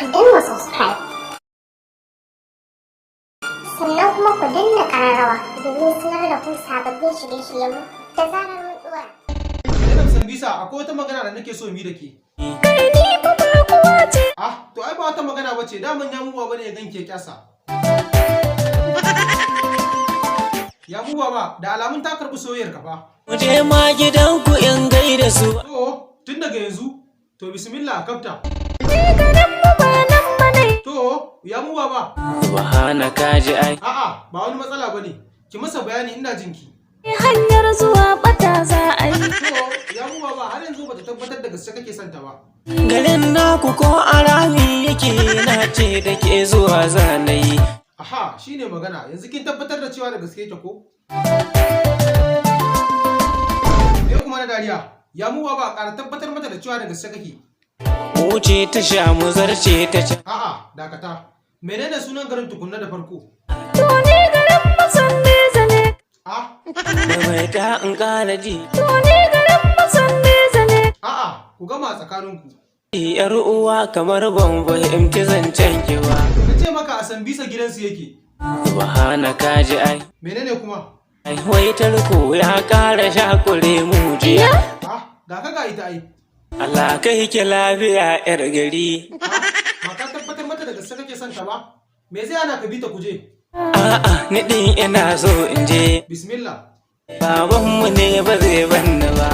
ku danna subscribe sannan kuma ku danna ƙararrawa domin sanar da ku sababbin shirye-shiryenmu da zarar mun ɗora. Zainab Sambisa, akwai wata magana da nake so mu yi da ke. Kai ni fa ba kuwa ce. To ai ba wata magana bace, daman ya muwa bane ya ganke kyasa. Ya muwa ba, da alamun ta karɓi soyayyar ka fa. Mu je ma gidanku in gaida su. To, tun daga yanzu, to bismillah kafta. Ni garin mu ba nan ba ne. To, ya muwa ba. Subhana kaji ai. A'a, ba wani matsala bane. Ki masa bayani ina jinki. Hanyar zuwa bata za a yi. To, ya muwa ba har yanzu bata tabbatar da gaske kake son ta ba. Garin naku ko arami yake na ce da ke zuwa zanayi. Aha, shine magana. Yanzu kin tabbatar da cewa da gaske ta ko? Me kuma na dariya? Ya muwa ba ƙara tabbatar mata da cewa da gaske kake. Wuce ta sha mu zarce ta ci. A'a, dakata. Menene sunan garin tukunna da farko? To ni garin masan nesa ne. Da mai ta in ƙara ji. To ni garin masan nesa ne. A'a, ku gama tsakaninku. Yar uwa kamar ban fahimci zancen ki ba. Na ce maka a Sambisa gidansu yake. Subhana kaji ai. Menene kuma? Ai wai tarko ya ƙara shakure mu jiya. Ga ka ga ita ai. Allah kai ki lafiya yar gari. Ba ka tabbatar mata da gaske kake son ta ba? Me zai ana ka bi ta kuje? A'a, ni din ina so in je. Bismillah. Babanmu ne ba zai banni ba.